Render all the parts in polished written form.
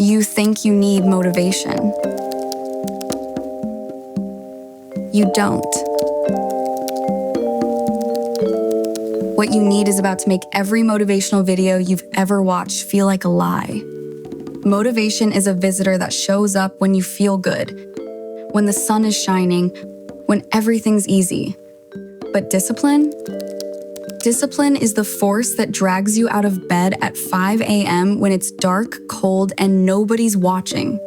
You think you need motivation. You don't. What you need is about to make every motivational video you've ever watched feel like a lie. Motivation is a visitor that shows up when you feel good, when the sun is shining, when everything's easy. But discipline? Discipline is the force that drags you out of bed at 5 a.m. when it's dark, cold, and nobody's watching.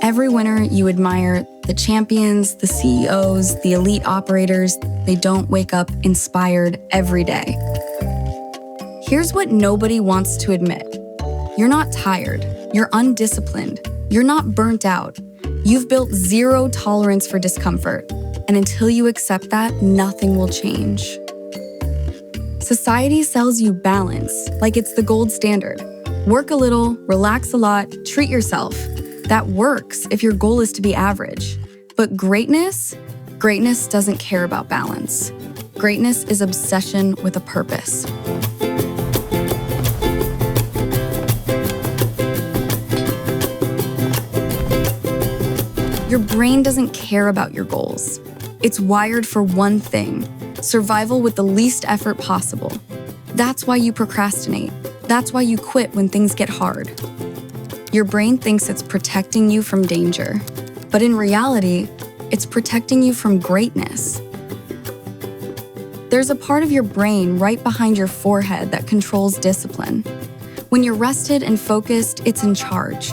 Every winner you admire, the champions, the CEOs, the elite operators, they don't wake up inspired every day. Here's what nobody wants to admit. You're not tired. You're undisciplined. You're not burnt out. You've built zero tolerance for discomfort. And until you accept that, nothing will change. Society sells you balance, like it's the gold standard. Work a little, relax a lot, treat yourself. That works if your goal is to be average. But greatness doesn't care about balance. Greatness is obsession with a purpose. Your brain doesn't care about your goals. It's wired for one thing: survival with the least effort possible. That's why you procrastinate. That's why you quit when things get hard. Your brain thinks it's protecting you from danger, but in reality, it's protecting you from greatness. There's a part of your brain right behind your forehead that controls discipline. When you're rested and focused, it's in charge.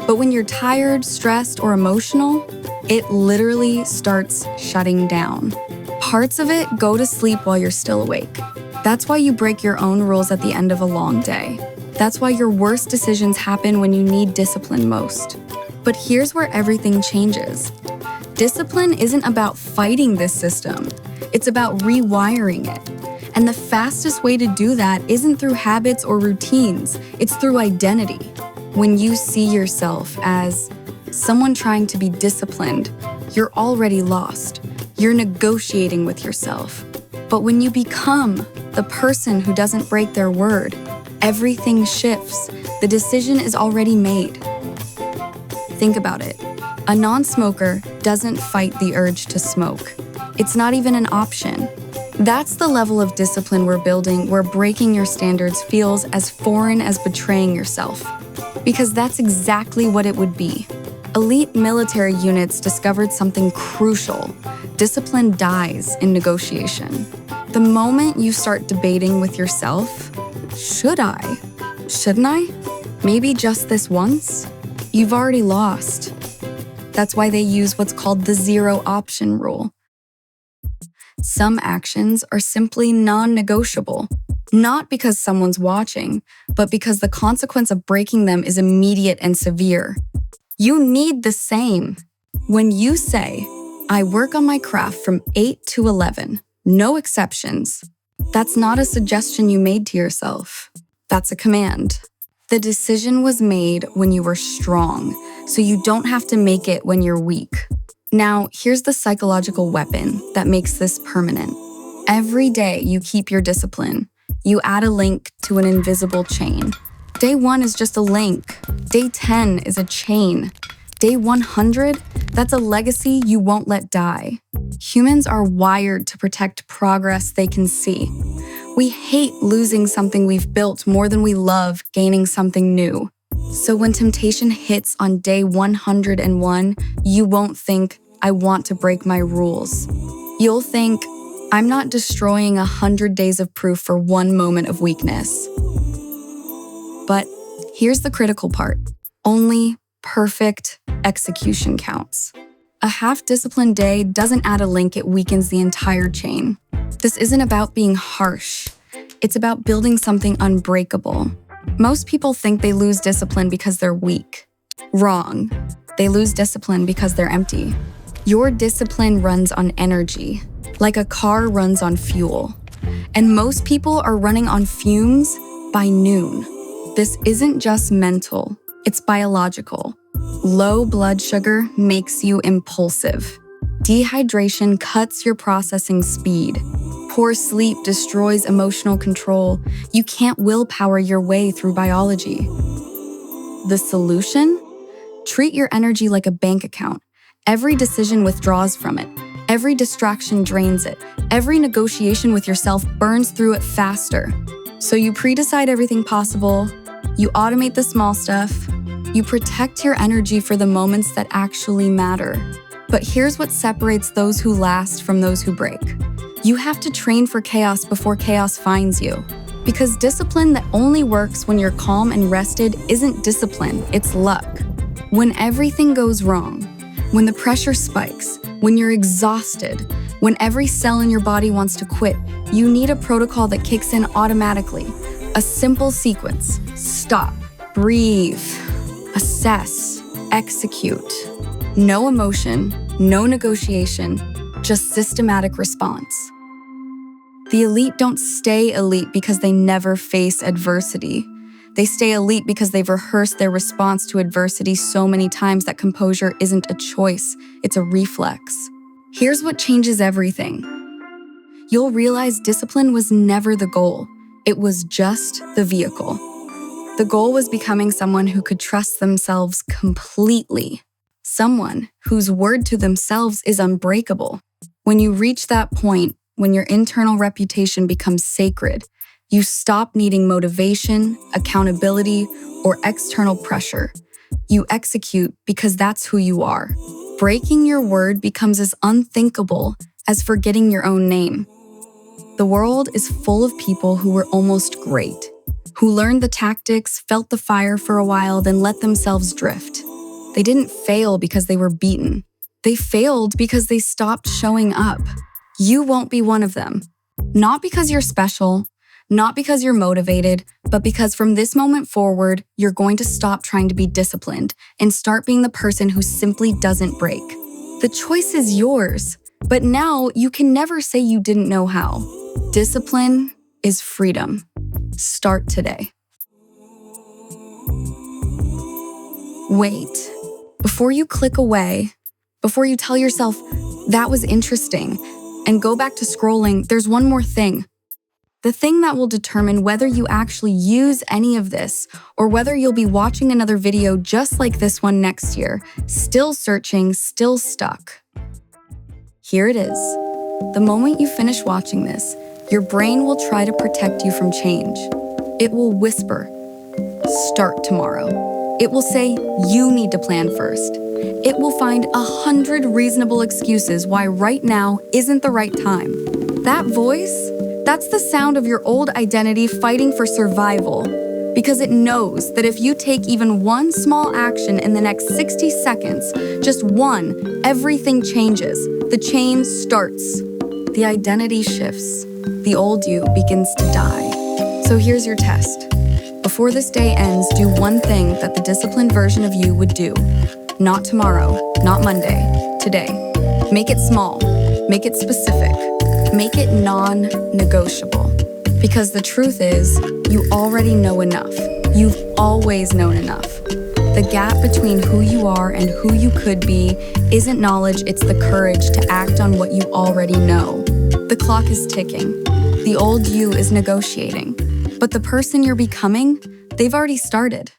But when you're tired, stressed, or emotional, it literally starts shutting down. Parts of it go to sleep while you're still awake. That's why you break your own rules at the end of a long day. That's why your worst decisions happen when you need discipline most. But here's where everything changes. Discipline isn't about fighting this system. It's about rewiring it. And the fastest way to do that isn't through habits or routines. It's through identity. When you see yourself as someone trying to be disciplined, you're already lost. You're negotiating with yourself. But when you become the person who doesn't break their word, everything shifts. The decision is already made. Think about it. A non-smoker doesn't fight the urge to smoke. It's not even an option. That's the level of discipline we're building where breaking your standards feels as foreign as betraying yourself. Because that's exactly what it would be. Elite military units discovered something crucial. Discipline dies in negotiation. The moment you start debating with yourself, should I? Shouldn't I? Maybe just this once? You've already lost. That's why they use what's called the zero option rule. Some actions are simply non-negotiable, not because someone's watching, but because the consequence of breaking them is immediate and severe. You need the same. When you say, I work on my craft from 8 to 11, no exceptions, that's not a suggestion you made to yourself. That's a command. The decision was made when you were strong, so you don't have to make it when you're weak. Now, here's the psychological weapon that makes this permanent. Every day you keep your discipline. You add a link to an invisible chain. Day 1 is just a link. Day 10 is a chain. Day 100, that's a legacy you won't let die. Humans are wired to protect progress they can see. We hate losing something we've built more than we love gaining something new. So when temptation hits on day 101, you won't think, I want to break my rules. You'll think, I'm not destroying 100 days of proof for one moment of weakness. But here's the critical part. Only perfect execution counts. A half-disciplined day doesn't add a link, it weakens the entire chain. This isn't about being harsh. It's about building something unbreakable. Most people think they lose discipline because they're weak. Wrong. They lose discipline because they're empty. Your discipline runs on energy, like a car runs on fuel. And most people are running on fumes by noon. This isn't just mental, it's biological. Low blood sugar makes you impulsive. Dehydration cuts your processing speed. Poor sleep destroys emotional control. You can't willpower your way through biology. The solution? Treat your energy like a bank account. Every decision withdraws from it. Every distraction drains it. Every negotiation with yourself burns through it faster. So you pre-decide everything possible, you automate the small stuff, you protect your energy for the moments that actually matter. But here's what separates those who last from those who break. You have to train for chaos before chaos finds you. Because discipline that only works when you're calm and rested isn't discipline, it's luck. When everything goes wrong, when the pressure spikes, when you're exhausted, when every cell in your body wants to quit, you need a protocol that kicks in automatically. A simple sequence. Stop, breathe, assess, execute. No emotion, no negotiation, just systematic response. The elite don't stay elite because they never face adversity. They stay elite because they've rehearsed their response to adversity so many times that composure isn't a choice, it's a reflex. Here's what changes everything. You'll realize discipline was never the goal. It was just the vehicle. The goal was becoming someone who could trust themselves completely. Someone whose word to themselves is unbreakable. When you reach that point, when your internal reputation becomes sacred, you stop needing motivation, accountability, or external pressure. You execute because that's who you are. Breaking your word becomes as unthinkable as forgetting your own name. The world is full of people who were almost great, who learned the tactics, felt the fire for a while, then let themselves drift. They didn't fail because they were beaten. They failed because they stopped showing up. You won't be one of them. Not because you're special, not because you're motivated, but because from this moment forward, you're going to stop trying to be disciplined and start being the person who simply doesn't break. The choice is yours, but now you can never say you didn't know how. Discipline is freedom. Start today. Wait. Before you click away, before you tell yourself, that was interesting, and go back to scrolling, there's one more thing. The thing that will determine whether you actually use any of this or whether you'll be watching another video just like this one next year, still searching, still stuck. Here it is. The moment you finish watching this, your brain will try to protect you from change. It will whisper, "Start tomorrow." It will say, "You need to plan first." It will find 100 reasonable excuses why right now isn't the right time. That voice, that's the sound of your old identity fighting for survival, because it knows that if you take even one small action in the next 60 seconds, just one, everything changes. The chain starts. The identity shifts. The old you begins to die. So here's your test. Before this day ends, do one thing that the disciplined version of you would do. Not tomorrow, not Monday, today. Make it small, make it specific, make it non-negotiable. Because the truth is, you already know enough. You've always known enough. The gap between who you are and who you could be isn't knowledge, it's the courage to act on what you already know. The clock is ticking. The old you is negotiating. But the person you're becoming, they've already started.